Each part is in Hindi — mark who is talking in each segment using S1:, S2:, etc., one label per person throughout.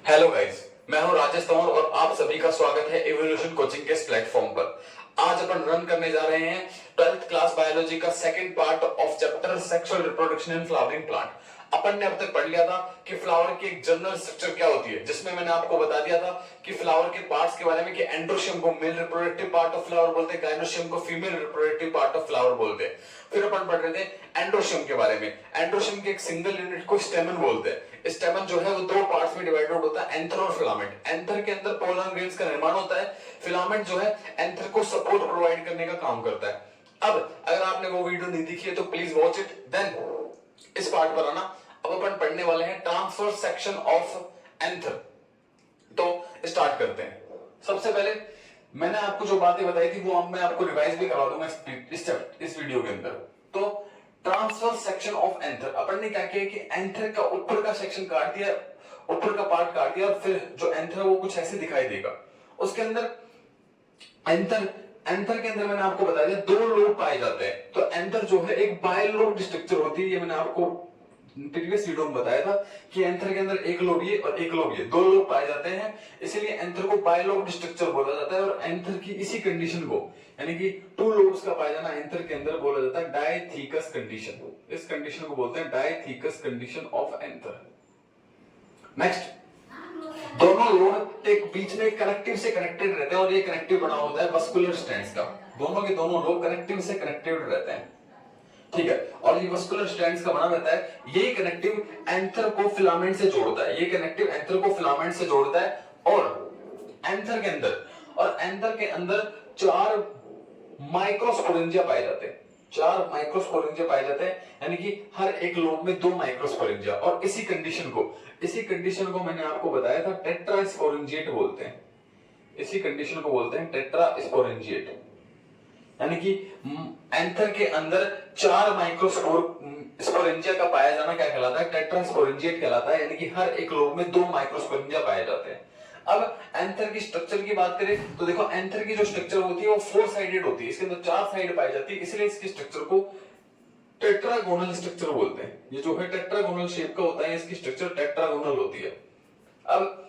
S1: हेलो गाइस, मैं हूं राजेश तंवर और आप सभी का स्वागत है इवोल्यूशन कोचिंग के इस प्लेटफॉर्म पर। आज अपन रन करने जा रहे हैं 12th क्लास बायोलॉजी का second part of chapter sexual reproduction in flowering plant. अपन ने अब तक पढ़ लिया था कि फ्लावर की एक जनरल स्ट्रक्चर क्या होती है, जिसमें मैंने आपको बता दिया था कि फ्लावर के पार्ट्स के बारे में कि एंड्रोशियम को male reproductive part of flower बोलते हैं, गायनोशियम को female reproductive part of flower बोलते हैं। फिर अपन पढ़ रहे थे एंड्रोशियम के बारे में। एंड्रोशियम के एक सिंगल यूनिट को स्टेमन बोलते हैं। स्टेमन जो है वो दो पार्ट्स में डिवाइडेड होता है, एंथर और फिलामेंट। एंथर के अंदर पोलन ग्रेन्स का निर्माण होता है, फिलामेंट जो है एंथर को सपोर्ट प्रोवाइड करने का काम करता है। अब अगर आपने वो वीडियो नहीं देखी है तो प्लीज वॉच इट, देन इस पार्ट पर आना। अब अपन पढ़ने वाले हैं ट्रांसफर सेक्शन ऑफ एंथर। तो स्टार्ट करते हैं। सबसे पहले मैंने आपको जो बातें बताई थी वो अब मैं आपको रिवाइज भी करवा दूंगा इस वीडियो के अंदर। तो ट्रांसफर सेक्शन ऑफ एंथर, अपन ने क्या किया कि एंथर का ऊपर का सेक्शन काट दिया, ऊपर का पार्ट काट दिया और फिर जो एंथर है वो कुछ ऐसे दिखाई देगा। उसके अंदर एंथर के अंदर मैंने आपको बता दिया दो लोब पाए जाते हैं। तो एंथर जो है एक बायलोब स्ट्रक्चर होती है, ये मैंने आपको प्रीवियस वीडियो में बताया था कि एंथर के अंदर एक लोब ये और एक लोब ये, दो लोब पाए जाते हैं, इसीलिए एंथर को बायलोब स्ट्रक्चर बोला जाता है। और एंथर की इसी कंडीशन को यानी कि टू लोब्स का पाया जाना एंथर के अंदर बोला जाता है डायथीकस कंडीशन। इस कंडीशन को बोलते हैं डायथीकस कंडीशन ऑफ एंथर। नेक्स्ट, दोनों लोब एक बीच में कनेक्टिव से कनेक्टेड रहते हैं और ये कनेक्टिव बना होता है वस्कुलर स्ट्रैंड्स का। दोनों के दोनों लोब कनेक्टिव से कनेक्टेड रहते हैं, ठीक है। और ये वस्कुलर स्ट्रैंड्स का बना रहता है, ये कनेक्टिव एंथर को फिलामेंट से जोड़ता है, ये कनेक्टिव एंथर को फिलामेंट से जोड़ता है। और एंथर के अंदर चार माइक्रोस्पोरेंजिया पाए जाते हैं, चार माइक्रोस्पोरेंजिया पाए जाते हैं, यानी कि हर एक लोब में दो माइक्रोस्पोरेंजिया। और इसी कंडीशन को मैंने आपको बताया था टेट्रास्पोरेंजिएट बोलते हैं। इसी कंडीशन को बोलते हैं टेट्रास्पोरेंजिएट, यानी कि एंथर के अंदर चार माइक्रोस्पोरेंजिया का पाया जाना क्या कहलाता है, टेट्रास्पोरेंजिएट कहलाता है, यानी कि हर एक लोब में दो माइक्रोस्पोरेंजिया पाए जाते हैं। अब एंथर की स्ट्रक्चर की बात करें तो देखो एंथर की जो स्ट्रक्चर होती है वो फोर साइडेड होती है, इसके अंदर चार साइड पाई जाती है, इसलिए इसकी स्ट्रक्चर को टेट्रागोनल स्ट्रक्चर बोलते हैं। ये जो है टेट्रागोनल शेप का होता है, इसकी स्ट्रक्चर टेट्रागोनल होती है। अब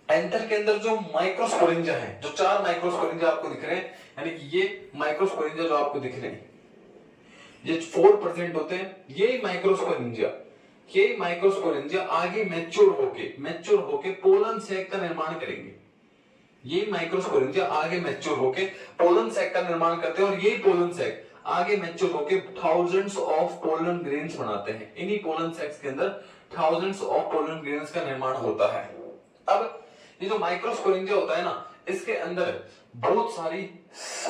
S1: एंथर के अंदर जो माइक्रोस्पोरेंजिया है, जो चार माइक्रोस्पोरेंजिया आपको दिख रहे हैं, यानी कि ये माइक्रोस्पोरेंजिया जो आपको दिख रहे हैं ये 4% होते हैं। ये माइक्रोस्पोरेंजिया आगे मैच्योर होके पोलन सैक का निर्माण करेंगे। ये माइक्रोस्पोरेंजिया आगे मैच्योर होके पोलन सैक का निर्माण करते हैं और ये पोलन सैक आगे मैच्योर होके थाउजेंड्स ऑफ पोलन ग्रेन्स बनाते हैं। इन्हीं पोलन सैक्स के अंदर थाउजेंड्स ऑफ पोलन ग्रेन्स का निर्माण होता है। अब ये जो माइक्रोस्पोरेंजिया होता है ना, इसके अंदर बहुत सारी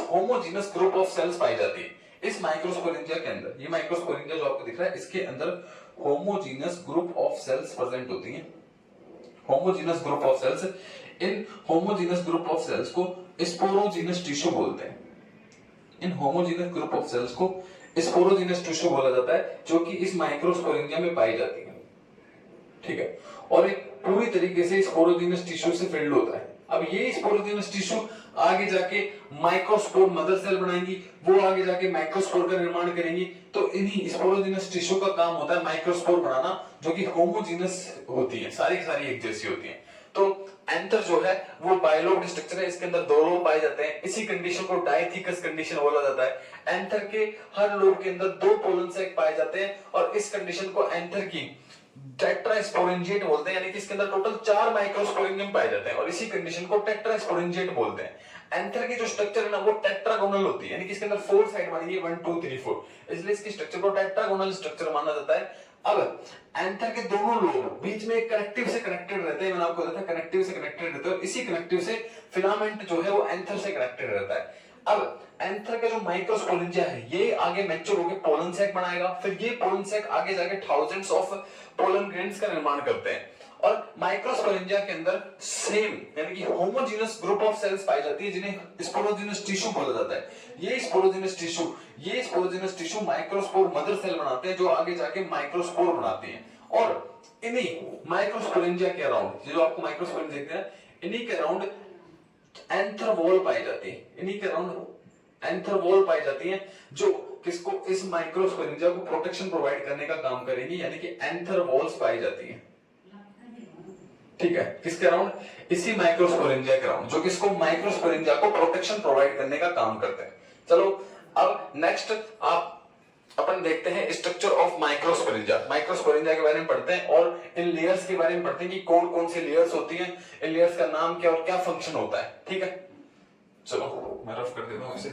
S1: होमोजीनस ग्रुप ऑफ सेल्स पाई जाती है। इस माइक्रोस्पोरेंजिया के अंदर, ये माइक्रोस्पोरेंजिया जो आपको दिख रहा है, इसके अंदर homogeneous group of cells present होती हैं। होमोजीनस ग्रुप ऑफ सेल्स, इन होमोजीनस ग्रुप ऑफ सेल्स को स्पोरोजीनस टिश्यू बोलते हैं। इन होमोजीनस ग्रुप ऑफ सेल्स को स्पोरोजीनस टिश्यू बोला जाता है, जो कि इस माइक्रोस्पोरेंजिया में पाई जाती है, ठीक है। और एक पूरी तरीके से स्पोरोजीनस टिश्यू से फिल्ड होता है। अब ये स्पोरोजीनस टिश्यू आगे जाके माइक्रोस्पोर मदर सेल बनाएंगी, वो आगे जाके माइक्रोस्पोर का निर्माण करेंगी। तो इन्हीं स्पोरोजीनस टिश्यू का काम होता है माइक्रोस्पोर बनाना, जो कि होमोजीनस होती है, सारी की सारी एक जैसी होती है। तो एंथर जो है वो बायलोब स्ट्रक्चर है, इसके अंदर दो लोब पाए जाते हैं। इसी कंडीशन को डायथीकस कंडीशन बोला जाता है। एंथर के हर लोब के अंदर दो पोलन सैक पाए जाते हैं और इस कंडीशन को एंथर की टेट्रास्पोरेंजिएट बोलते हैं, यानी कि इसके अंदर टोटल चार माइक्रोस्पोरेंजियम पाए जाते हैं और इसी कंडीशन को टेट्रास्पोरेंजिएट बोलते हैं। एंथर की जो स्ट्रक्चर है ना वो टेट्रागोनल होती है, यानी कि इसके अंदर फोर साइड बनेगी 1 2 3 4, इसलिए इसकी स्ट्रक्चर को टेट्रागोनल स्ट्रक्चर माना जाता है। अब एंथर के दोनों लोब बीच में एक कनेक्टिव से कनेक्टेड रहते हैं, मैंने आपको बताया था कनेक्टिव से कनेक्टेड रहते हैं और इसी कनेक्टिव से फिलामेंट जो है वो एंथर से कनेक्टेड रहता है। अब एंथर का जो माइक्रोस्पोरेंजिया है ये आगे मैच्योर होकर पोलन सैक बनाएगा, फिर ये पोलन सैक आगे जाके थाउजेंड्स ऑफ पोलन ग्रेन्स का निर्माण करते हैं। और माइक्रोस्पोरेंजिया के अंदर सेम यानी कि होमोजीनस ग्रुप ऑफ सेल्स पाई जाती है, जिन्हें स्पोरोजीनस टिश्यू बोला जाता है। ये sporogenous tissue microspore mother cell बनाते हैं, जो आगे जाके माइक्रोस्पोर बनाती हैं। और इन्हीं माइक्रोस्पोरेंजिया के अराउंड, जो आपको माइक्रोस्पोरेंजिया देखते हैं, इन्हीं के अराउंड एंथर वॉल पाई जाती है, इन्हीं के अराउंड एंथर वॉल पाई जाती है, जो किसको, इस माइक्रोस्पोरेंजिया को प्रोटेक्शन प्रोवाइड करने का काम करेंगी, यानी कि एंथर वॉल्स पाई जाती है, ठीक है, किसके अराउंड? इसी माइक्रोस्पोरेंजिया के अराउंड, जो किसको? माइक्रोस्पोरेंजिया को प्रोटेक्शन प्रोवाइड करने का काम करते हैं। चलो अब नेक्स्ट आप अपन देखते हैं स्ट्रक्चर ऑफ माइक्रोस्पोरेंजिया। माइक्रोस्पोरेंजिया के बारे में पढ़ते हैं और इन लेयर्स के बारे में पढ़ते हैं कि कौन कौन सी लेयर्स होती हैं, इन लेयर्स का नाम क्या और क्या फंक्शन होता है। ठीक है, चलो मैं रफ कर देता हूं इसे।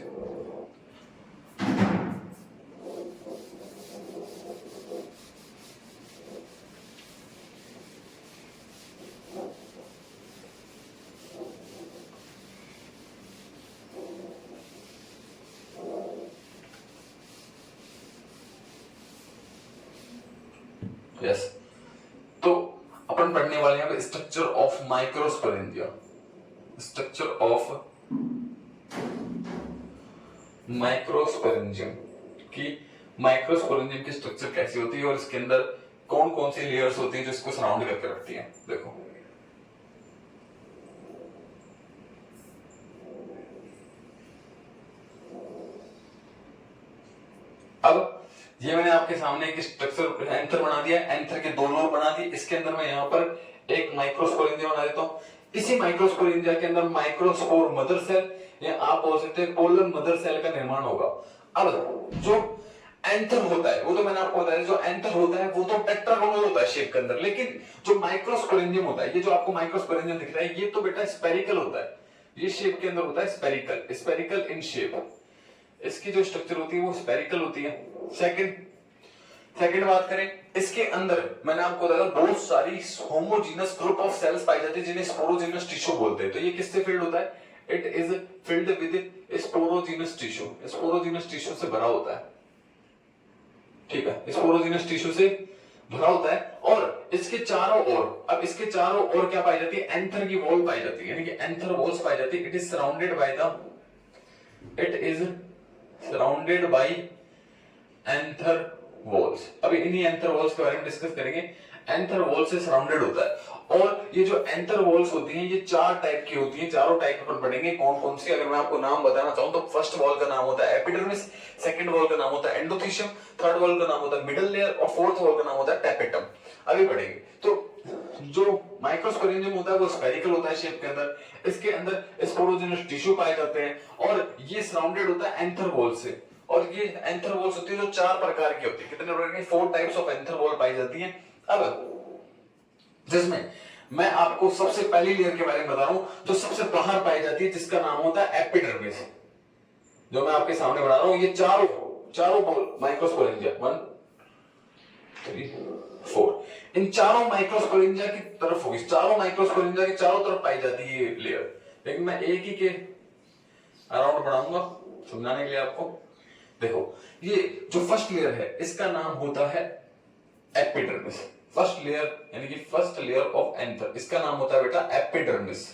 S1: यस, तो अपन पढ़ने वाले हैं structure of microsporangia. Structure of microsporangium की, माइक्रोस्पोरेंजियम की स्ट्रक्चर कैसी होती है और इसके अंदर कौन कौन सी लेयर्स होती हैं जो इसको सराउंड करके रखती हैं। देखो अब ये मैंने आपके सामने एक स्ट्रक्चर एंथर बना दिया, एंथर के दो लोब बना दिए। इसके अंदर मैं यहाँ पर एक माइक्रोस्पोरेंजिया बना देता हूँ। इसी माइक्रोस्पोरेंजिया के अंदर माइक्रोस्पोर मदर सेल या आप बोल सकते हैं पोलन मदर सेल का निर्माण होगा। अब जो एंथर होता है वो तो मैंने आपको बताया, जो एंथर होता है वो तो टेट्रागोनल होता है शेप के अंदर, लेकिन जो माइक्रोस्पोरेंजियम होता है, ये जो आपको माइक्रोस्पोरेंजियम दिख रहा है, ये तो बेटा स्पेरिकल होता है। ये शेप के अंदर होता है स्पेरिकल, स्पेरिकल इन शेप। इसकी जो स्ट्रक्चर होती है वो स्पेरिकल होती है। सेकंड बात करें, इसके अंदर मैंने आपको बताया बहुत सारी होमोजीनस ग्रुप ऑफ सेल्स पाई जाती है जिन्हें स्पोरोजीनस टिश्यू बोलते हैं। तो ये किससे फिल्ड होता है? It is filled with sporogenous tissue. Sporogenous tissue से भरा होता है। ठीक है, स्पोरोजीनस टिश्यू से भरा होता है और इसके चारों ओर, अब इसके चारों ओर क्या पाई जाती है? एंथर की वॉल पाई जाती है, यानी कि एंथर वॉल्स पाई जाती है। It is surrounded by the, it is surrounded by anther walls. अभी इन्हीं एंथर वॉल्स के बारे में डिस्कस करेंगे। एंथर वॉल से सराउंडेड होता है और ये जो एंथर वॉल्स होती हैं ये चार टाइप की होती हैं। चारों टाइप पर पढ़ेंगे कौन कौन सी। अगर मैं आपको नाम बताना चाहूं तो फर्स्ट वॉल का नाम होता है एपिडर्मिस, सेकंड वॉल का नाम होता है एंडोथीशियम, थर्ड वॉल का नाम होता है मिडल लेयर और फोर्थ वॉल का नाम होता है टैपेटम। अभी पढ़ेंगे। तो जो माइक्रोस्पोरेंजियम होता है वो स्फेरिकल होता है शेप के अंदर। इसके अंदर स्पोरोजिनस टिश्यू पाए जाते हैं और ये सराउंडेड होता है एंथर वॉल से। और ये एंथर वॉल्स होती है जो चार प्रकार की होती है। कितने प्रकार की? 4 टाइप्स ऑफ एंथर वॉल पाई जाती हैं। अब जिसमें मैं आपको सबसे पहली लेयर के बारे में बता रहा हूं जो सबसे बाहर पाई जाती है, जिसका नाम होता है एपिडर्मिस। जो मैं आपके सामने बना रहा हूं, ये चारों माइक्रोस्पोरेंजिया 1 3 4, इन चारों माइक्रोस्पोरेंजिया की तरफ होगी, चारों माइक्रोस्पोरेंजिया के चारों तरफ पाई जाती है ये लेयर। लेकिन मैं एक ही के अराउंड बनाऊंगा समझाने के लिए आपको। देखो ये जो फर्स्ट लेयर है इसका नाम होता है एपिडर्मिस। फर्स्ट लेयर यानी कि फर्स्ट लेयर ऑफ एंथर, इसका नाम होता है बेटा एपिडर्मिस।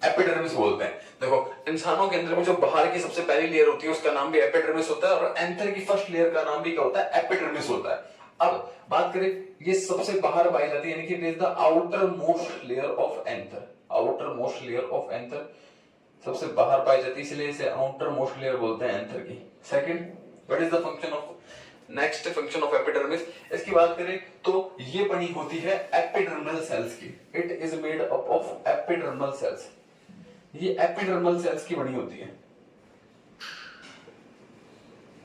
S1: एपिडर्मिस बोलते हैं। देखो इंसानों के अंदर में जो बाहर की सबसे पहली लेयर होती है उसका नाम भी एपिडर्मिस होता है और एंथर की फर्स्ट लेयर का नाम भी क्या होता है? एपिडर्मिस होता है। अब बात करें, ये सबसे बाहर पाई जाती है यानी कि it is the outer most layer of anther. Outer most layer of anther सबसे बाहर पाई जाती है, इसलिए इसे आउटर मोस्ट लेयर बोलते हैं एंथर की। Second, what is the function of, next function of epidermis, इसकी बात करें तो ये बनी होती है एपिडर्मल सेल्स की। It is made up of epidermal cells. ये एपिडर्मल सेल्स की बनी होती है,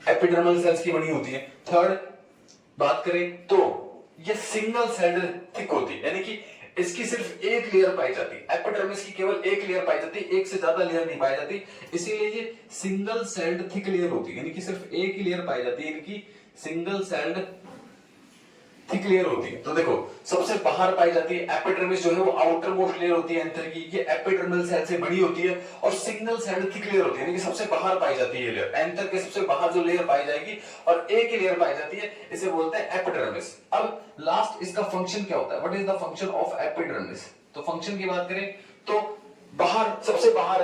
S1: एपिडर्मल सेल्स की बनी होती है। थर्ड बात करें तो ये सिंगल सेल्ड थिक होती है, यानी कि इसकी सिर्फ एक लेयर पाई जाती है। एपिडर्मिस की केवल एक लेयर पाई जाती है, एक से ज्यादा लेयर नहीं पाई जाती, इसीलिए ये सिंगल सेल्ड थिक लेयर होती है, यानी कि सिर्फ एक ही लेयर पाई जाती है, यानी कि सिंगल सेल्ड थिक लेयर होती है। तो देखो सबसे बाहर पाई जाती है एपिडर्मिस, जो है वो आउटर मोस्ट लेयर होती है एंथर की, ये एपिडर्मल सेल से बड़ी होती है और सिंगल सेल्ड थिक लेयर होती है, यानी कि सबसे बाहर पाई जाती है ये लेयर। एंथर के सबसे बाहर जो लेयर पाई जाएगी और एक ही लेयर पाई जाती है, इसे बोलते हैं एपिडर्मिस। अब लास्ट इसका फंक्शन क्या होता है? What is the function of epidermis? तो फंक्शन की बात करें तो बाहर, सबसे बाहर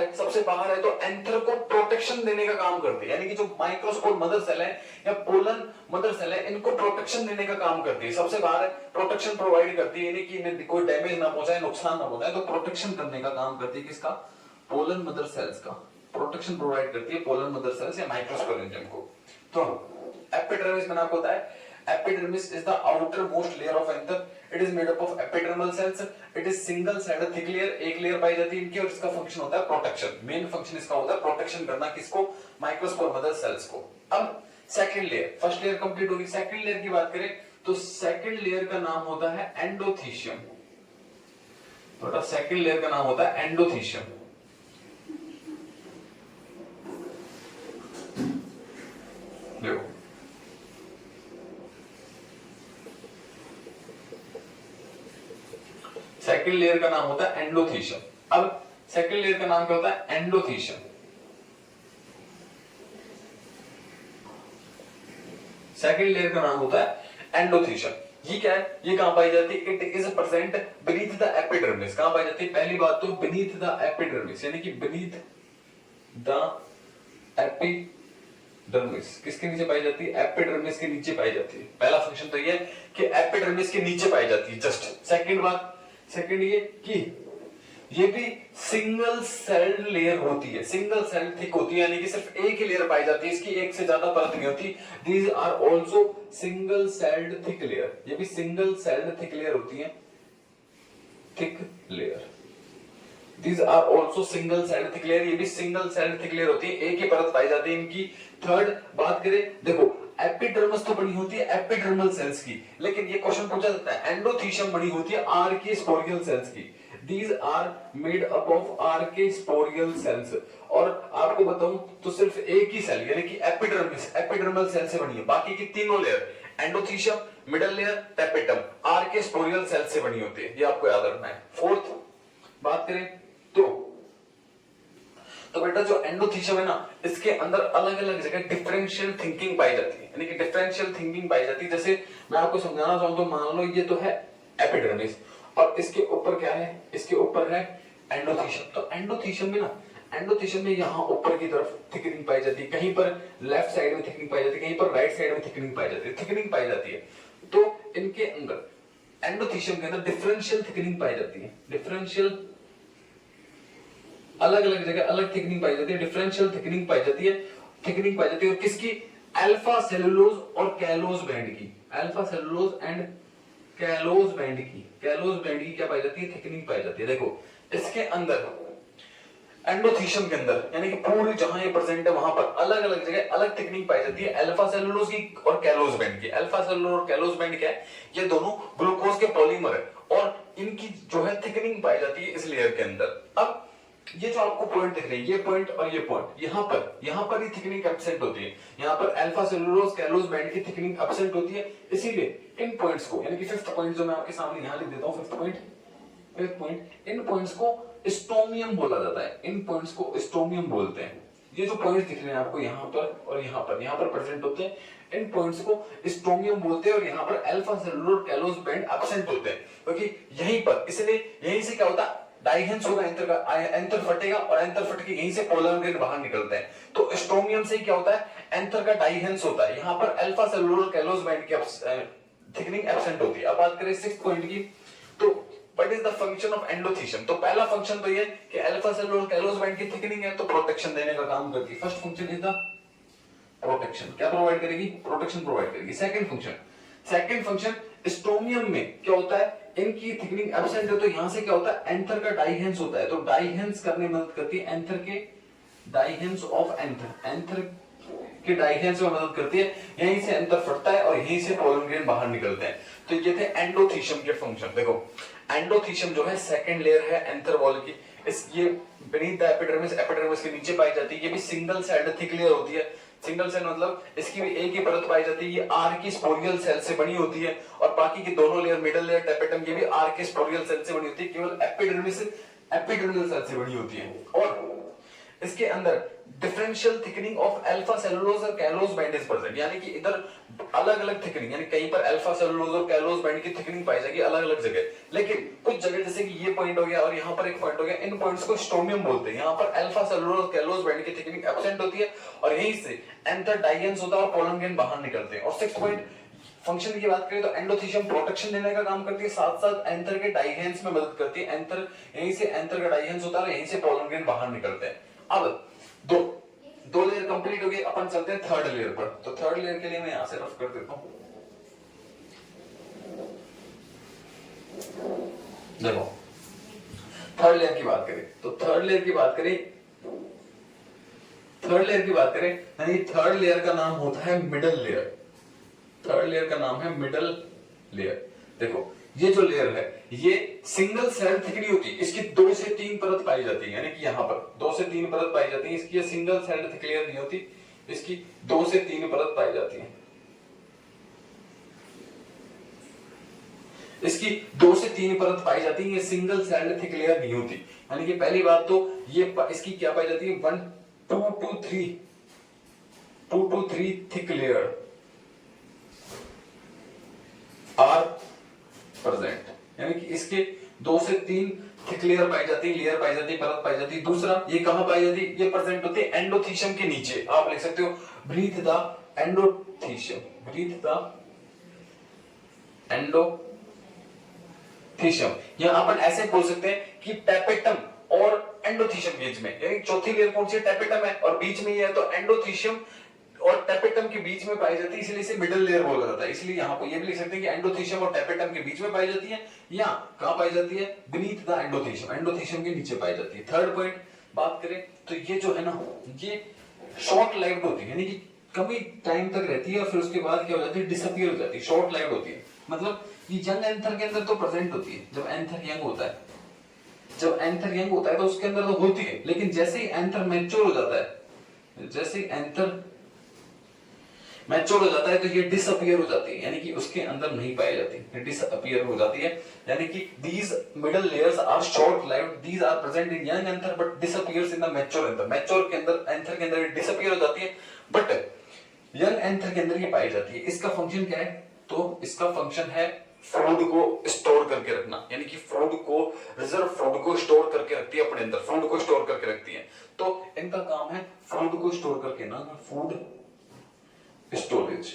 S1: है तो एंथर को प्रोटेक्शन देने का काम करती है, यानी कि जो माइक्रोस्पोर मदर सेल है या पोलन मदर सेल है इनको प्रोटेक्शन देने का काम करती है। सबसे बाहर है, प्रोटेक्शन प्रोवाइड करती है, यानी कि इन्हें कोई डैमेज ना पहुंचाए, नुकसान ना पहुंचाए, तो प्रोटेक्शन करने का काम करती है किसका? पोलन मदर सेल्स का। प्रोटेक्शन प्रोवाइड करती है पोलन मदर सेल्स या माइक्रोस्पोरेंजियम को। तो एपिडर्मिस मैंने आपको बताया Epidermis is the outermost layer of anther. It is made up of epidermal cells. It is single celled thick layer, एक लेयर पाई जाती है इनकी, और इसका फंक्शन होता है प्रोटेक्शन. मेन फंक्शन इसका होता है प्रोटेक्शन करना, किसको? माइक्रोस्पोर मदर सेल्स को. अब second layer, first layer complete होगी. सेकंड लेयर की बात करें तो सेकंड लेयर का नाम होता है एंडोथीशियम. तो सेकंड लेयर का नाम होता है एंडोथीशियम. देखो सेकंड लेयर का नाम होता है एंडोथीशियम. अब सेकंड लेयर का नाम क्या होता है? एंडोथीशियम. सेकंड लेयर का नाम होता है एंडोथीशियम. ये क्या है? ये कहां पाई जाती है? It is present beneath the epidermis. कहां पाई जाती है? पहली बात तो बीनीथ द एपिडर्मिस, यानी कि बीनीथ द एपिडर्मिस. किसके नीचे पाई जाती है? एपिडर्मिस के नीचे पाई जाती है. पहला फंक्शन तो ये है कि एपिडर्मिस के नीचे पाई जाती है जस्ट. सेकंड बात, सेकंड ये कि ये भी सिंगल सेल्ड लेयर होती है, सिंगल सेल्ड थिक होती है, यानी कि सिर्फ एक ही लेयर पाई जाती है, इसकी एक से ज्यादा परत नहीं होती. These are also single celled thick layer. ये भी सिंगल सेल्ड थिक लेयर होती है, thick layer. These are also single celled thick layer. ये भी सिंगल सेल्ड थिक लेयर होती है, एक ही परत पाई जाती है इनकी. थर्ड बात करें, देखो एपिडर्मिस तो बनी होती है एपिडर्मल सेल्स की, लेकिन ये क्वेश्चन पूछा जाता है एंडोथीशियम बनी होती है आर्किस्पोरियल सेल्स की. These are made up of archisporial cells. और आपको बताऊं तो सिर्फ एक ही सेल यानी कि एपिडर्मिस एपिडर्मल सेल से बनी है. बाकी की तीनों layer endothecium, middle layer, tapetum archesporial cell से बनी होती है. ये आपको याद रखना है. फोर्थ बात करें तो बेटा जो एंडोथीशियम है ना, इसके अंदर अलग अलग जगह डिफरेंशियल थिंकिंग पाई जाती है, यानी कि डिफरेंशियल थिंकिंग पाई जाती है. जैसे मैं आपको समझाना चाहूं तो मान लो ये तो है एपिडर्मिस और इसके ऊपर क्या है? इसके ऊपर है एंडोथीशियम. तो एंडोथीशियम में ना, एंडोथीशियम में यहां ऊपर की तरफ थिकनिंग पाई जाती है, कहीं पर लेफ्ट साइड में थिकनिंग पाई जाती है, कहीं पर राइट साइड में थिकनिंग पाई जाती है. थिकनिंग पाई जाती है तो इनके अंदर एंडोथीशियम के अंदर डिफरेंशियल थिकनिंग पाई जाती है. डिफरेंशियल अलग अलग जगह अलग थिकनिंग पाई जाती है, डिफरेंशियल थिकनिंग पाई जाती है. थिकनिंग पाई जाती है और किसकी? अल्फा सेलुलोज और कैलोज बैंड की. Alpha cellulose and callose band की. कैलोज बैंड की क्या पाई जाती है? थिकनिंग पाई जाती है. देखो इसके अंदर एंडोथीशियम के अंदर यानी कि पूरी जहां ये प्रेजेंट है वहां पर अलग अलग जगह अलग थिकनिंग पाई जाती है अल्फा सेलुलोज की और कैलोज बैंड की. अल्फा सेलुलोज और कैलोज बैंड क्या है? ये दोनों ग्लूकोज के पॉलीमर है और इनकी जो है थिकनिंग पाई जाती है इस लेयर के अंदर. अब ये जो आपको पॉइंट दिख रहे हैं, ये पॉइंट और ये पॉइंट, यहां पर ही थिकनिंग एब्सेंट होती है. यहां पर अल्फा सेलुलोज कैलोज बैंड की थिकनिंग एब्सेंट होती है. इसीलिए इन पॉइंट्स को, यानी कि फिफ्थ पॉइंट जो मैं आपके सामने यहां लिख देता हूं, फिफ्थ पॉइंट, इन पॉइंट्स को स्टोमियम बोला जाता है. इन पॉइंट्स को स्टोमियम बोलते हैं. ये जो पॉइंट्स दिख रहे हैं आपको यहां पर और यहां पर प्रेजेंट होते हैं, इन पॉइंट्स को स्टोमियम बोलते हैं. और यहां पर alpha cellulose callose band absent होते हैं क्योंकि यहीं पर, इसलिए यहीं से क्या होता है? डाइहेंस होगा एंथर का, एंथर फटेगा और एंथर फट के यहीं से पोलर ग्रेन बाहर निकलते हैं. तो स्टोमियम से क्या होता है? एंथर का डाइहेंस होता है. यहां पर अल्फा सेलुलोज कैलोज बैंड की थिकनिंग एब्सेंट होती है. अब बात करें सिक्स्थ पॉइंट की, तो what is the function of endothecium? तो पहला फंक्शन तो ये कि अल्फा सेलुलोज कैलोज बैंड की थिकनिंग है तो प्रोटेक्शन देने का काम करती है. First function is the protection. क्या प्रोवाइड करेगी? प्रोटेक्शन प्रोवाइड करेगी. सेकंड फंक्शन स्टोमियम में क्या होता है? इनकी थिकनिंग एब्सेंट है तो यहां से क्या होता है? एंथर का डाइहेंस होता है, तो डाइहेंस करने में मदद करती है. एंथर के डाइहेंस ऑफ एंथर के डाइहेंस में मदद करती है. यहीं से एंथर फटता है और यहीं से पोलन ग्रेन बाहर निकलते हैं. तो ये थे एंडोथीशियम के फंक्शन. देखो एंडोथीशियम जो है सेकंड लेयर है एंथर वॉल की. इस ये बीनीथ द एपिडर्मिस के नीचे पाई जाती है. ये भी सिंगल सेल्ड थिक लेयर होती है. सिंगल सेल मतलब इसकी भी एक ही परत पाई जाती है. ये आर्किस्पोरियल सेल से बनी होती है और बाकी की दोनों लेयर मिडल लेयर टेपेटम ये भी आर्किस्पोरियल सेल से बनी होती है. केवल एपिडर्मिस एपिडर्मल सेल से बनी होती है. और इसके अंदर differential thickening of alpha cellulose और कैलोज बैंड इज प्रेजेंट, यानी कि इधर अलग अलग थिकनिंग, यानी कहीं पर अल्फा सेलुलोज और कैलोज बैंड की थिकनिंग पाई जाएगी अलग अलग जगह. लेकिन कुछ जगह जैसे कि ये पॉइंट हो गया और यहाँ पर एक पॉइंट हो गया, इन पॉइंट्स को स्टोमियम बोलते हैं. यहाँ पर अल्फा सेलुलोज कैलोज बैंड की थिकनिंग एब्सेंट होती है और यहीं से एंथर डाइहेंस होता है और पोलन ग्रेन बाहर निकलते हैं. और सिक्स्थ पॉइंट फंक्शन की बात करें तो एंडोथीशियम प्रोटेक्शन देने का काम करती है, साथ साथ एंथर के डाइहेंस में मदद करती है. एंथर यहीं से एंथर का डाइहेंस होता है और यहीं से पोलन ग्रेन बाहर निकलते हैं. अब दो लेयर कंप्लीट हो गई, अपन चलते हैं थर्ड लेयर पर. तो थर्ड लेयर के लिए मैं यहां से रफ कर देता हूं. देखो थर्ड लेयर की बात करें तो थर्ड लेयर की बात करें यानी थर्ड लेयर का नाम होता है मिडल लेयर। थर्ड लेयर का नाम है मिडल लेयर। देखो ये जो लेयर है ये सिंगल सेल थिकनी होती है, इसकी 2 से 3 परत पाई जाती है, यानी कि यहां पर 2 से 3 परत पाई जाती है। इसकी ये सिंगल सेल थिक लेयर नहीं होती, इसकी 2 से 3 परत पाई जाती है। इसकी 2 से 3 परत पाई जाती है, ये सिंगल सेल थिक लेयर नहीं होती। यानी कि पहली बात तो ये इसकी क्या पाई जाती है 1 2 to 3 thick layer are present, यानी कि इसके 2 से 3 थिक लेयर पाई जाती है, परत पाई जाती है। दूसरा ये कहां पाई जाती है, ये प्रेजेंट होती है एंडोथीशियम के नीचे। आप लिख सकते हो breath the endothecium, breath the endothecium. या अपन ऐसे बोल सकते हैं कि टेपेटम और एंडोथीशियम बीच में, यानी चौथी लेयर कौन सी है, टेपेटम है और बीच में ये है, तो एंडोथीशियम और टेपेटम के बीच में पाई जाती है, इसलिए इसे मिडिल लेयर बोला जाता है। इसलिए यहां पर ये भी लिख सकते हैं कि एंडोथीशियम और टेपेटम के बीच में पाई जाती है, या कहां पाई जाती है, बीनीथ द एंडोथीशियम, एंडोथीशियम के नीचे पाई जाती है। थर्ड पॉइंट बात करें तो ये जो है ना ये शॉर्ट लाइव्ड होती है, यानी कि कम ही टाइम तक रहती है और फिर उसके बाद क्या हो जाती है, डिसअपीयर हो जाती है, शॉर्ट लाइव्ड होती है। मतलब ये यंग एंथर के अंदर तो प्रेजेंट होती है, जब एंथर यंग होता है, तो उसके अंदर तो होती है, लेकिन जैसे ही एंथर मैच्योर हो जाता है, जैसे ही एंथर मैच्योर हो जाता है तो ये डिसअपीयर हो जाती है, यानी कि उसके अंदर नहीं पाई जाती, डिसअपीयर हो जाती है। यानी कि these middle layers are short lived, these are present in young anther but disappears in the mature anther। Mature के अंदर एंथर के अंदर डिसअपीयर हो जाती है, बट यंग एंथर के अंदर ये पाई जाती है। इसका फंक्शन क्या है, तो इसका फंक्शन है फूड को स्टोर करके रखना, यानी कि फूड को रिजर्व फूड को स्टोर करके रखती है, अपने अंदर फूड को स्टोर करके रखती है। तो इनका काम है फूड को स्टोर करके ना, फूड स्टोरेज,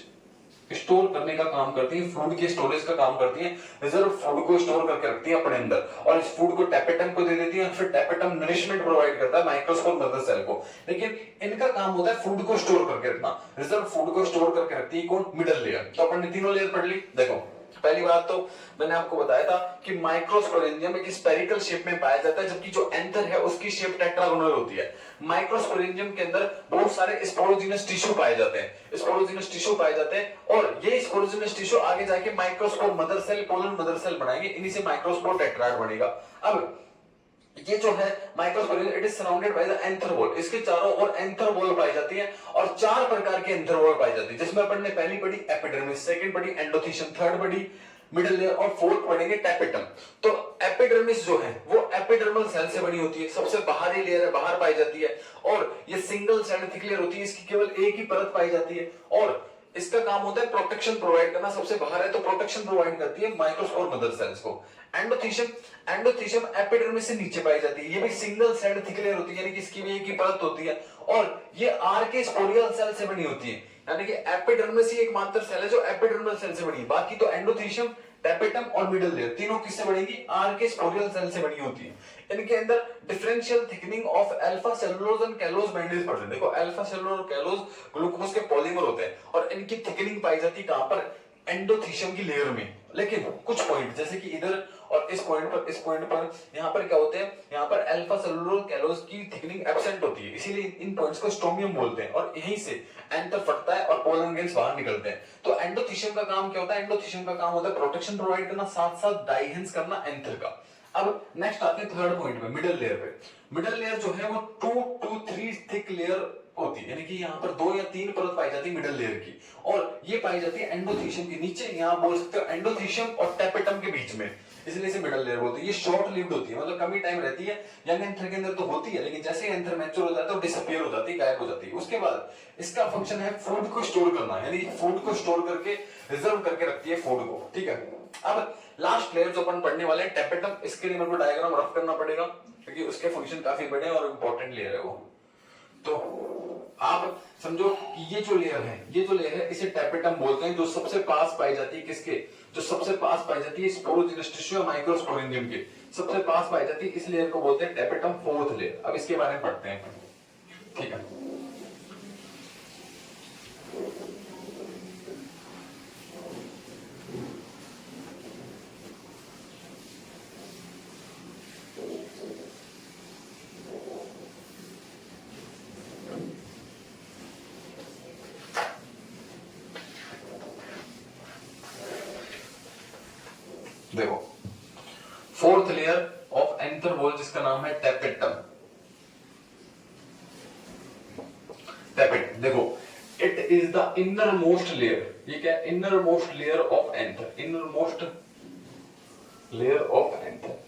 S1: स्टोर करने का काम करती है, फूड के स्टोरेज का काम करती है, रिजर्व फूड को स्टोर करके रखती है अपने अंदर, और इस फूड को टेपेटम को दे देती है, फिर टेपेटम नरिशमेंट प्रोवाइड करता है माइक्रोस्पोर मदर सेल को। लेकिन इनका काम होता है फूड को स्टोर करके रखना, रिजर्व फूड को स्टोर करके रखती है कौन, मिडल लेयर। तो अपन ने तीनों लेयर पढ़ ली। देखो पहली बात तो मैंने आपको बताया था कि माइक्रोस्पोरेंजियम एक स्फेरिकल शेप में पाया जाता है, जबकि जो एंथर है उसकी शेप टेट्रागोनल होती है। माइक्रोस्पोरेंजियम के अंदर बहुत सारे स्पोरोजिनस टिश्यू पाए जाते हैं, स्पोरोजिनस टिश्यू पाए जाते हैं, और ये स्पोरोजिनस टिश्यू आगे जाके microspore mother cell, pollen mother cell बनाएंगे, इन्हीं से माइक्रोस्पोर टेट्राड बनेगा। अब ये जो है microsporangium it is surrounded by the anther wall, इसके चारों ओर एंथर वॉल पाई जाती है, और 4 प्रकार के एंथर वॉल पाई जाती है, जिसमें अपन ने पहली पढ़ी एपिडर्मिस, सेकंड पढ़ी एंडोथीशियम, थर्ड पढ़ी मिडिल लेयर, और फोर्थ पढ़ेंगे टेपेटम। तो एपिडर्मिस जो है वो एपिडर्मल सेल से बनी होती है, सबसे बाहरी लेयर है, बाहर पाई जाती है, और ये सिंगल सेल थिक लेयर होती है, इसकी केवल एक ही परत पाई जाती है, और इसका काम होता है प्रोटेक्शन प्रोवाइड करना, सबसे बाहर है तो प्रोटेक्शन प्रोवाइड करती है माइक्रोस्पोर मदर सेल्स को। एंडोथीशियम एपिडर्मिस से नीचे पाई जाती है, ये भी सिंगल सेल थिक लेयर होती है, यानी कि इसकी भी एक ही परत होती है, और ये आर्के स्पोरियल सेल से बनी होती है, यानी कि एपिडर्मिस ही एकमात्र सेल है जो एपिडर्मल सेल से बनी है, बाकी तो एंडोथीशियम, टेपेटम और मिडिल लेयर तीनों किससे बनेगी, आर्के स्पोरियल सेल से बनी होती है। इनके अंदर differential thickening of alpha cellulose and callose band is present. देखो अल्फा सेलुलोज और कैलोज ग्लूकोज के पॉलीमर होते हैं, और इनकी थिकनिंग पाई जाती है कहां पर, एंडोथीशियम की लेयर में। लेकिन कुछ पॉइंट जैसे कि इधर और इस पॉइंट पर यहां पर क्या होते हैं, यहां पर अल्फा सेलुलोज कैलोज की थिकनिंग एब्सेंट होती है, इसीलिए इन पॉइंट्स को स्ट्रोमियम बोलते हैं, और यहीं से एंथर फटता है और पोलन ग्रेन्स बाहर निकलते हैं। तो एंडोथीशियम का काम क्या होता है, एंडोथीशियम का काम होता है प्रोटेक्शन प्रोवाइड करना, साथ साथ डाइहेंस करना एंथर का। अब नेक्स्ट आते हैं थर्ड पॉइंट पे, मिडिल लेयर पे। मिडिल लेयर जो है वो 2 to 3 थिक लेयर होती है, यानी कि यहाँ पर 2 या 3 परत पाई जाती है मिडिल लेयर की, और ये पाई जाती है एंडोथीशियम के नीचे, यहाँ बोल सकते हो एंडोथीशियम और टेपेटम के बीच में, इसलिए इसे मिडिल लेयर बोलते हैं। ये शॉर्ट लिव्ड होती है, मतलब कम ही टाइम रहती है, यंग एंथर के अंदर तो होती है, लेकिन जैसे एंथर मैच्योर हो जाता है तो डिसअपीयर हो जाती है, गायब हो जाती है। उसके बाद इसका फंक्शन है फूड को स्टोर करना, यानी फूड को स्टोर करके रिजर्व करके रखती है फूड को, ठीक है। अब लास्ट लेयर जो अपन पढ़ने वाले हैं टेपेटम, इसके लिए मेरे को डायग्राम रफ करना पड़ेगा क्योंकि उसके फंक्शन काफी बड़े और इंपॉर्टेंट लेयर है वो। तो आप समझो कि ये जो लेयर है इसे टेपेटम बोलते हैं, जो सबसे पास पाई जाती है किसके, जो सबसे पास पाई जाती है स्पोरोजिनस टिश्यू माइक्रोस्पोरेंजियम के सबसे पास पाई जाती है, इस लेयर को बोलते हैं टेपेटम फोर्थ लेयर। अब इसके बारे में पढ़ते हैं, ठीक है। देखो fourth layer of anther wall जिसका नाम है टेपेटम। टेपेट देखो it is the inner most layer. ये क्या है? Inner most layer of anther. Inner most layer of anther,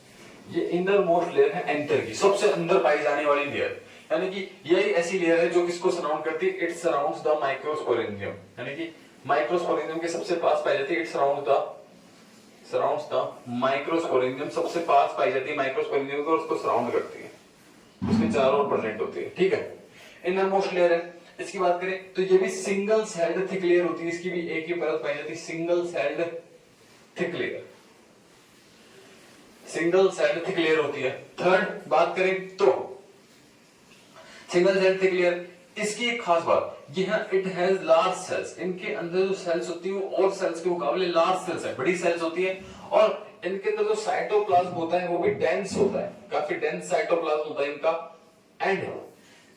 S1: ये इनर मोस्ट लेयर है एंथर की, सबसे अंदर पाई जाने वाली लेयर। यानी कि यही ऐसी लेयर है जो किसको सराउंड करती है? It surrounds the microsporangium. यानी कि माइक्रोस्पोरेंजियम के सबसे पास पाई जाती है। इट सराउंड्स द माइक्रोस्पोरेंजियम, सबसे पास पाई जाती है माइक्रोस्पोरेंजियम को, उसको सराउंड करती है, उसके चारों ओर प्रेजेंट होती है। ठीक है, इनर मोस्ट लेयर है। इसकी बात करें तो ये भी सिंगल सेल्ड थिक लेयर होती है, इसकी भी एक ही परत पाई जाती है, single celled thick layer. Single celled thick layer होती है। थर्ड बात करें तो सिंगल सेल्ड थिक लेयर, इसकी एक खास बात ये है, इट हैज लार्ज सेल्स। इनके अंदर जो सेल्स होती है वो और सेल्स के मुकाबले लार्ज सेल्स है, बड़ी सेल्स होती है। और इनके अंदर जो साइटोप्लाज्म होता है वो भी डेंस होता है, काफी डेंस साइटोप्लाज्म होता है इनका।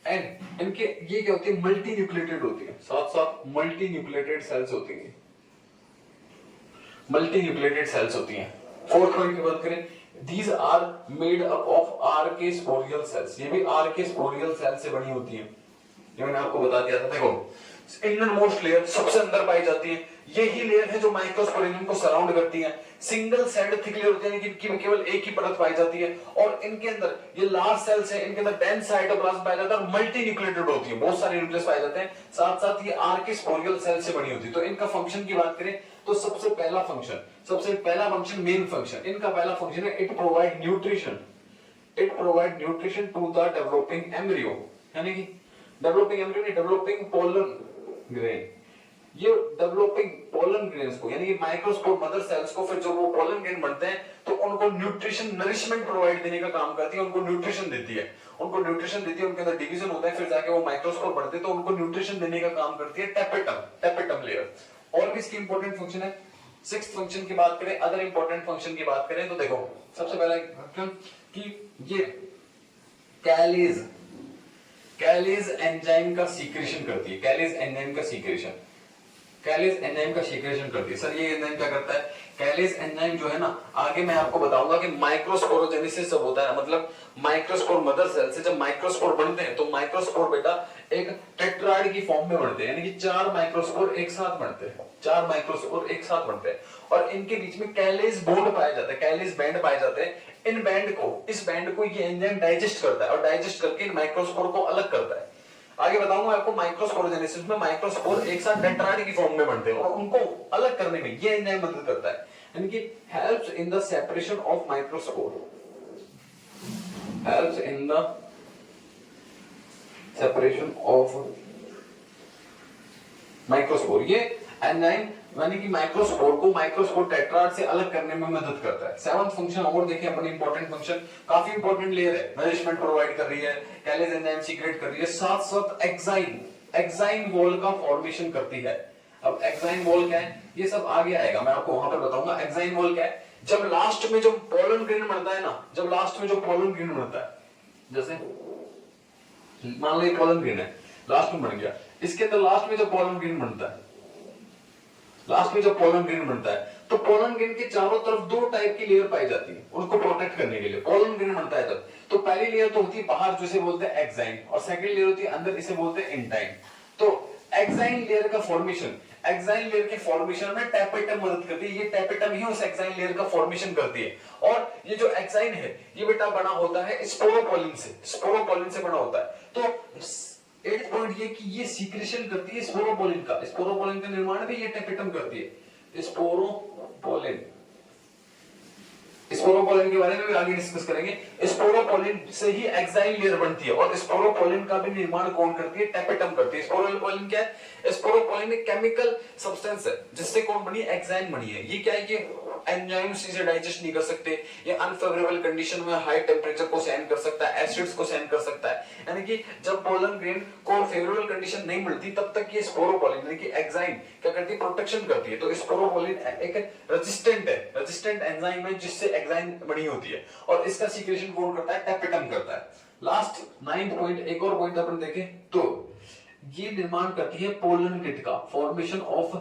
S1: एंड इनके ये क्या होती है? मल्टी न्यूक्लिएटेड होती है, साथ साथ मल्टी न्यूक्लिएटेड सेल्स होती है, मल्टी न्यूक्लिएटेड सेल्स होती हैं। फोर्थ पॉइंट की बात करें, these are made up of archesporial cells. ये भी आर्के स्पोरियल सेल से बनी होती है, ये मैंने आपको बता दिया था। देखो इनर मोस्ट लेयर सबसे अंदर पाई जाती है, यही लेयर है जो माइक्रोस्पोरेंजियम को सराउंड करती है। सिंगल सेल्ड थिक लेयर होती है, इनकी में केवल एक ही परत पाई जाती है। और इनके अंदर ये लार्ज सेल्स है, इनके अंदर डेंस साइटोप्लाज्म पाया जाता है और मल्टी न्यूक्लिएटेड होती है, बहुत सारे न्यूक्लियस पाए जाते हैं। साथ साथ ये आर्के स्पोरियल सेल से बनी होती है। तो इनका फंक्शन की बात करें तो सबसे पहला फंक्शन मेन फंक्शन, इनका पहला फंक्शन है it provide nutrition. It provide nutrition to the developing embryo, यानी कि डेवलपिंग एम्ब्रियो नहीं, डेवलपिंग पोलन ग्रेन। ये डेवलपिंग पोलन ग्रेन्स को, यानी कि माइक्रोस्पोर मदर सेल्स को, फिर जब वो पोलन ग्रेन बनते हैं तो उनको न्यूट्रिशन नरिशमेंट प्रोवाइड देने का काम करती है, उनको न्यूट्रिशन देती है, उनके अंदर डिवीजन होता है, फिर जाके वो माइक्रोस्पोर बनते हैं तो उनको न्यूट्रिशन देने का काम करती है टेपेटम लेयर। और भी इसकी इंपॉर्टेंट फंक्शन है। सिक्स्थ फंक्शन की बात करें, अदर इंपॉर्टेंट फंक्शन की बात करें तो देखो सबसे पहला फंक्शन कि ये कैलेज एंजाइम का सीक्रेशन करती है। कैलेज एंजाइम का सीक्रेशन करती है। सर ये एंजाइम क्या करता है? कैलेज एंजाइम जो है ना, आगे मैं आपको बताऊंगा कि माइक्रोस्पोरोजेनेसिस जब होता है, मतलब माइक्रोस्पोर मदर सेल से जब माइक्रोस्पोर बनते हैं तो माइक्रोस्पोर बेटा एक टेट्राइड की फॉर्म में बनते हैं, यानी कि चार माइक्रोस्पोर एक साथ बनते हैं और इनके बीच में कैलेज बॉन्ड पाया जाता है, कैलेज बैंड पाए जाते हैं। इस बैंड को ये एंजाइम डाइजेस्ट करता है और डाइजेस्ट करके इन माइक्रोस्पोर को अलग करता है। आगे बताऊंगा आपको, माइक्रोस्पोरोजेनेसिस में माइक्रोस्पोर एक साथ टेट्राइड की फॉर्म में बनते हैं और उनको अलग करने में ये एंजाइम मदद करता है, यानी कि helps in the separation of microspore, helps in the separation of microspore. ये एंजाइम यानी कि माइक्रोस्पोर टेट्राइड से अलग करने में मदद करता है। सेवंथ फंक्शन और देखें अपन, इंपॉर्टेंट फंक्शन, काफी इंपॉर्टेंट लेयर है, नरिशमेंट प्रोवाइड कर रही है, कैलेज एंजाइम सीक्रेट कर रही है, साथ साथ एक्साइन वॉल का फॉर्मेशन करती है। अब एक्साइन वॉल क्या है ये सब आगे आएगा, मैं आपको वहां पर बताऊंगा। एक्साइन वॉल क्या है? जब लास्ट में जो पोलन ग्रेन बनता है ना, जैसे मान लो ये पोलन ग्रेन है, लास्ट में बन गया, इसके अंदर लास्ट में जब पोलन ग्रेन बनता है तो पोलन ग्रेन के चारों तरफ दो टाइप की लेयर पाई जाती है उनको प्रोटेक्ट करने के लिए। पोलन ग्रेन बनता है तब तो पहली लेयर तो होती है बाहर, जिसे बोलते हैं एक्साइन, और सेकंड लेयर होती है अंदर, इसे बोलते हैं इंटाइन। तो एक्साइन लेयर के फॉर्मेशन में टेपेटम मदद करती है। ये टेपेटम ही उस एक्साइन लेयर का फॉर्मेशन करती है। और ये जो एक्साइन है ये बेटा बना होता है स्पोरोपोलिन से बना होता है। तो एट पॉइंट ये कि ये सीक्रेशन करती है स्पोरोपोलिन का निर्माण भी ये टेपेटम करती है। स्पोरोपोलिन के बारे में भी आगे डिस्कस करेंगे। स्पोरोपोलिन से ही एक्साइन लेयर बनती है और स्पोरोपोलिन का भी निर्माण कौन करती है? टेपेटम करती है। स्पोरोपोलिन क्या है? स्पोरोपोलिन एक केमिकल सब्सटेंस है जिससे कौन बनी? एक्साइन बनी है। ये क्या है कि एंजाइम्स इसे डाइजेस्ट नहीं कर सकते, ये अनफेवरेबल कंडीशन में हाई टेम्परेचर को सहन कर सकता है, एसिड्स को सहन कर सकता है। यानी कि जब पोलन ग्रेन को फेवरेबल कंडीशन नहीं मिलती तब तक ये स्पोरोपोलिन यानी कि एक्साइन क्या करती है? प्रोटेक्शन करती है। तो स्पोरोपोलिन एक रेजिस्टेंट एंजाइम है जिससे एक्साइन बनी होती है और इसका सीक्रेशन कौन करता है? टेपेटम करता है। लास्ट 9th पॉइंट, एक और पॉइंट अपन देखें तो ये निर्माण करती है पोलन किट का, फॉर्मेशन ऑफ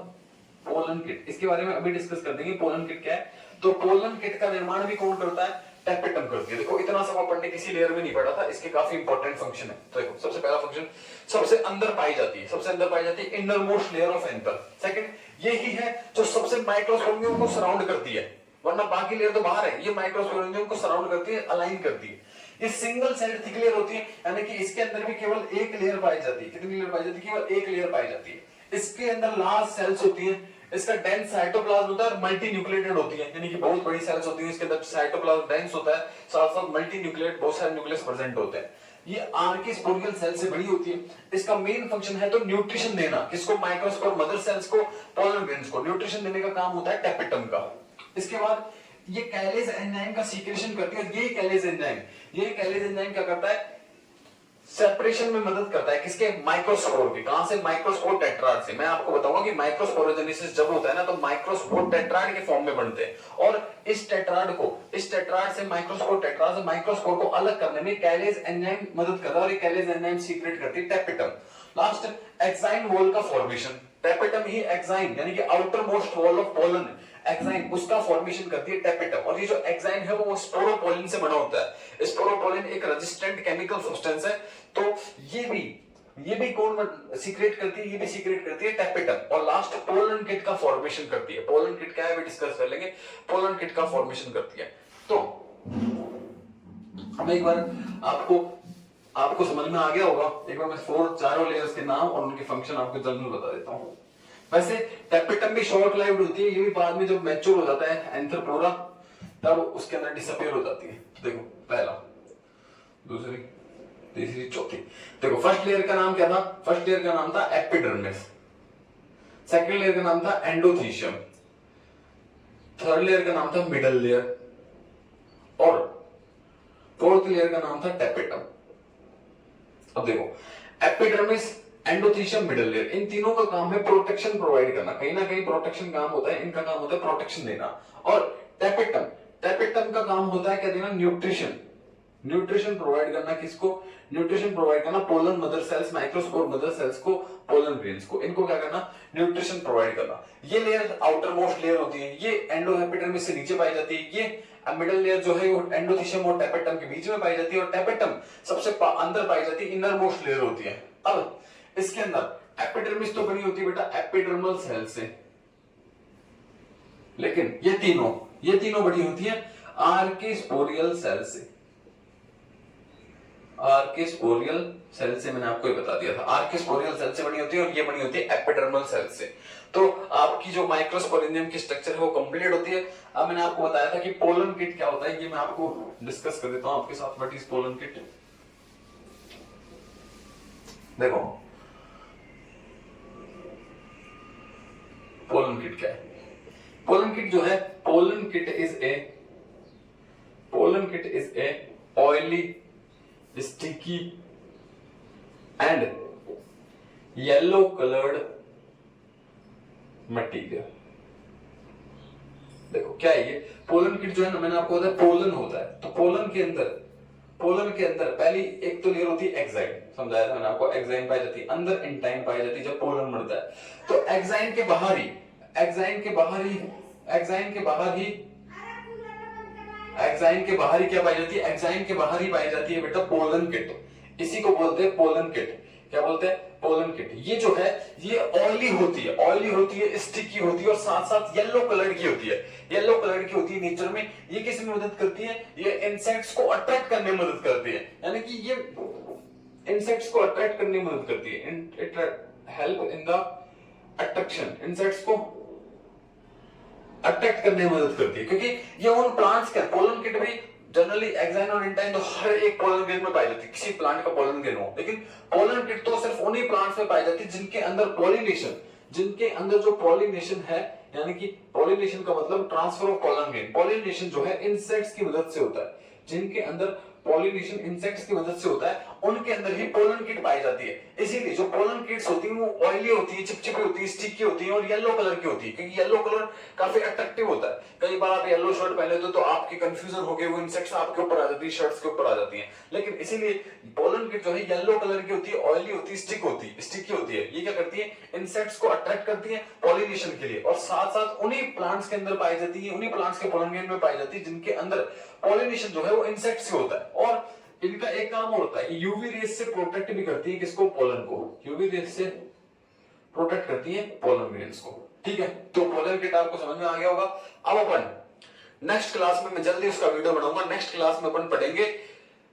S1: पोलन किट, इसके बारे में अभी डिस्कस कर देंगे पोलन किट क्या है। तो पोलन किट का निर्माण भी कौन करता है, टैपेटम करती है। देखो इतना सब पढ़ने किसी लेयर में नहीं पड़ा था, इसके काफी इंपॉर्टेंट फंक्शन है। तो देखो सबसे पहला फंक्शन सबसे अंदर पाई जाती है, सबसे अंदर पाई जाती है inner most layer of anther. Second यही है जो सबसे माइक्रोस्पोरेंजियम को सराउंड करती है, वरना बाकी लेयर तो बाहर है, ये माइक्रोस्पोरेंजियम को सराउंड करती है, अलाइन करती है। ये सिंगल सेल्ड थिक लेयर होती है, यानी कि इसके अंदर भी केवल एक लेयर पाई जाती है। कितनी लेयर पाई जाती है, केवल एक लेयर पाई जाती है। इसके अंदर लार्ज सेल्स होती हैं, इसका डेंस साइटोप्लाज्म होता है और मल्टी न्यूक्लिएटेड होती है, यानी कि बहुत बड़ी सेल्स होती हैं, इसके अंदर साइटोप्लाज्म डेंस होता है, साथ साथ मल्टी न्यूक्लिएट बहुत सारे न्यूक्लियस प्रेजेंट होते हैं। ये आर्किस्पोरियल सेल से बड़ी होती है। इसका मेन फंक्शन है तो न्यूट्रिशन देना, किसको, माइक्रोस्पोर मदर सेल्स को, पोलन ग्रेन्स को न्यूट्रिशन देने का काम होता है टैपेटम का। इसके बाद ये कैलेज एंजाइम का सीक्रेशन करती है। ये कैलेज एंजाइम क्या करता है, सेपरेशन में मदद करता है, किसके, माइक्रोस्पोर के। कहां से, माइक्रोस्पोर टेट्राड से। मैं आपको बताऊंगा कि माइक्रोस्पोरोजेनेसिस जब होता है ना तो माइक्रोस्पोर टेट्राड के फॉर्म में बनते हैं, और इस टेट्राड से माइक्रोस्पोर को अलग करने में कैलेज एंजाइम मदद करता है, और ये कैलेज एंजाइम सीक्रेट करती है टैपेटम। लास्ट एक्साइन वॉल का फॉर्मेशन, टैपेटम ही एक्साइन यानी कि outer most wall of pollen, exine उसका फॉर्मेशन करती है टैपेटम। और ये जो एक्साइन है वो स्पोरोपोलिन से बना होता है। स्पोरोपोलिन एक रेजिस्टेंट केमिकल सब्सटेंस है, तो ये भी कौन सीक्रेट करती है, ये भी सीक्रेट करती है टैपेटम। और लास्ट पोलन किट का फॉर्मेशन करती है। पोलन किट क्या है भी डिस्कस कर लेंगे। पोलन किट का फॉर्मेशन करती है। तो अब एक बार आपको समझ में आ गया होगा, एक बार मैं चारों लेयर्स के नाम और उनके फंक्शन आपको जल्दी बता देता हूं। वैसे टैपेटम भी शॉर्ट लाइव्ड होती है, ये भी बाद में जब मैच्योर हो जाता है एंथर पूरा, तब उसके अंदर डिसअपीयर हो जाती है। देखो पहला, दूसरी, तीसरी, चौथी। देखो फर्स्ट लेयर का नाम क्या था, फर्स्ट लेयर का नाम था एपिडर्मिस, सेकंड लेयर का नाम था एंडोथीशियम, थर्ड लेयर का नाम था मिडल लेयर, और फोर्थ लेयर का नाम था टैपेटम। अब देखो एपिडर्मिस, एंडोथीशियम, मिडल लेयर, इन तीनों का काम है प्रोटेक्शन प्रोवाइड करना, कहीं ना कहीं प्रोटेक्शन काम होता है, इनका काम होता है प्रोटेक्शन देना। और टैपेटम का काम होता है क्या देना, न्यूट्रिशन प्रोवाइड करना। किसको, न्यूट्रिशन प्रोवाइड करना pollen mother cells, microspore mother cells को, पोलन ग्रेन्स को, इनको क्या करना, न्यूट्रिशन प्रोवाइड करना। ये लेयर आउटर मोस्ट लेयर होती है, ये एंडोएपिडर्मिस से नीचे पाई जाती है, ये मिडल लेयर जो है वो एंडोथीशियम और टैपेटम के बीच में पाई जाती है, और टैपेटम सबसे अंदर पाई जाती है, इनर मोस्ट लेयर होती है। अब इसके अंदर एपिडर्मिस तो बनी होती है बेटा एपिडर्मल सेल से, लेकिन ये तीनों बड़ी होती है आर्किस्पोरियल सेल से। आर्किस्पोरियल सेल से मैंने आपको ये बता दिया था, आर्किस्पोरियल सेल से बनी होती है, और ये बनी होती है एपिडर्मल सेल से। तो आपकी जो माइक्रोस्पोरेंजियम की स्ट्रक्चर है वो कंप्लीट होती है। अब मैंने आपको बताया था कि पोलन किट क्या होता है, ये मैं आपको डिस्कस कर देता हूं आपके साथ। व्हाट इज पोलन किट, देखो पोलन किट क्या है। पोलन किट जो है, pollen kit is a oily, sticky and yellow coloured material. देखो क्या है ये पोलन किट जो है ना, मैंने आपको बताया पोलन होता है, तो पोलन के अंदर पहली एक तो लेयर होती है एक्साइन, समझाया था मैंने आपको, एक्साइन पाई जाती है अंदर, इंटाइन पाई जाती है जब पोलन मरता है। तो एक्साइन के बाहर ही क्या पाई जाती है, एक्साइन के बाहर ही पाई जाती है बेटा पोलन किट। इसी को बोलते हैं पोलन किट। क्या बोलते हैं, पोलन किट। ये जो है ये ऑयली होती है, स्टिकी होती है, और साथ साथ येलो कलर की होती है नेचर में। ये किस में मदद करती है, ये इंसेक्ट्स को अट्रैक्ट करने में मदद करती है, यानी कि ये इंसेक्ट्स को अट्रैक्ट करने में मदद करती है। It help in the attraction, insects को अट्रैक्ट करने में मदद करती है, क्योंकि ये उन प्लांट्स के पोलन किट भी जनरली एक्साइन और इंटाइन तो हर एक पोलन ग्रेन में पाई जाती है, किसी प्लांट का पोलन ग्रेन हो, लेकिन पोलन किट तो सिर्फ उन्हीं प्लांट्स में पाई जाती है जिनके अंदर जो पॉलिनेशन है, यानी कि पॉलिनेशन का मतलब transfer of pollen grain. Pollination जो है इंसेक्ट्स की मदद से होता है, जिनके अंदर पॉलिनेशन इंसेक्ट्स की मदद से होता है, उनके अंदर ही पोलन किट पाई जाती है। इसीलिए जो पोलन किट्स होती है वो ऑयली होती है, चिपचिपी होती है, स्टिकी होती है और येलो कलर की होती है, क्योंकि येलो कलर काफी अट्रैक्टिव होता है। कई बार आप येलो शर्ट पहने हो तो आपकी कंफ्यूजन हो गई, वो इंसेक्ट्स आपके ऊपर आ जाती है, शर्ट्स के ऊपर आ जाती है। लेकिन इसीलिए पोलन किट जो है येलो कलर की होती है, ऑयली होती है, स्टिकी होती है। ये क्या करती है, इंसेक्ट्स को अट्रैक्ट करती है पॉलिनेशन के लिए, और साथ साथ उन्हीं प्लांट्स के अंदर पाई जाती है, उन्हीं प्लांट्स के पोलन ग्लैंड में पाई जाती है जिनके अंदर पॉलिनेशन जो है वो इंसेक्ट से होता है। और इनका एक काम और होता है, यूवी रेस से प्रोटेक्ट भी करती है किसको, पोलन को। यूवी रेस से प्रोटेक्ट करती है पोलन ग्रेन्स को। ठीक है, तो पोलन किट आपको समझ में आ गया होगा। अब अपन नेक्स्ट क्लास में, मैं जल्दी उसका वीडियो बनाऊंगा, नेक्स्ट क्लास में अपन पढ़ेंगे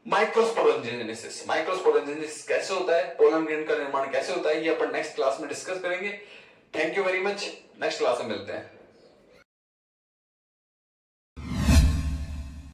S1: माइक्रोस्पोरेंजेनेसिस। माइक्रोस्पोरेंजेनेसिस कैसे होता है, पोलन ग्रेन का निर्माण कैसे होता है, ये अपन नेक्स्ट क्लास में डिस्कस करेंगे। Thank you very much, next class में मिलते हैं।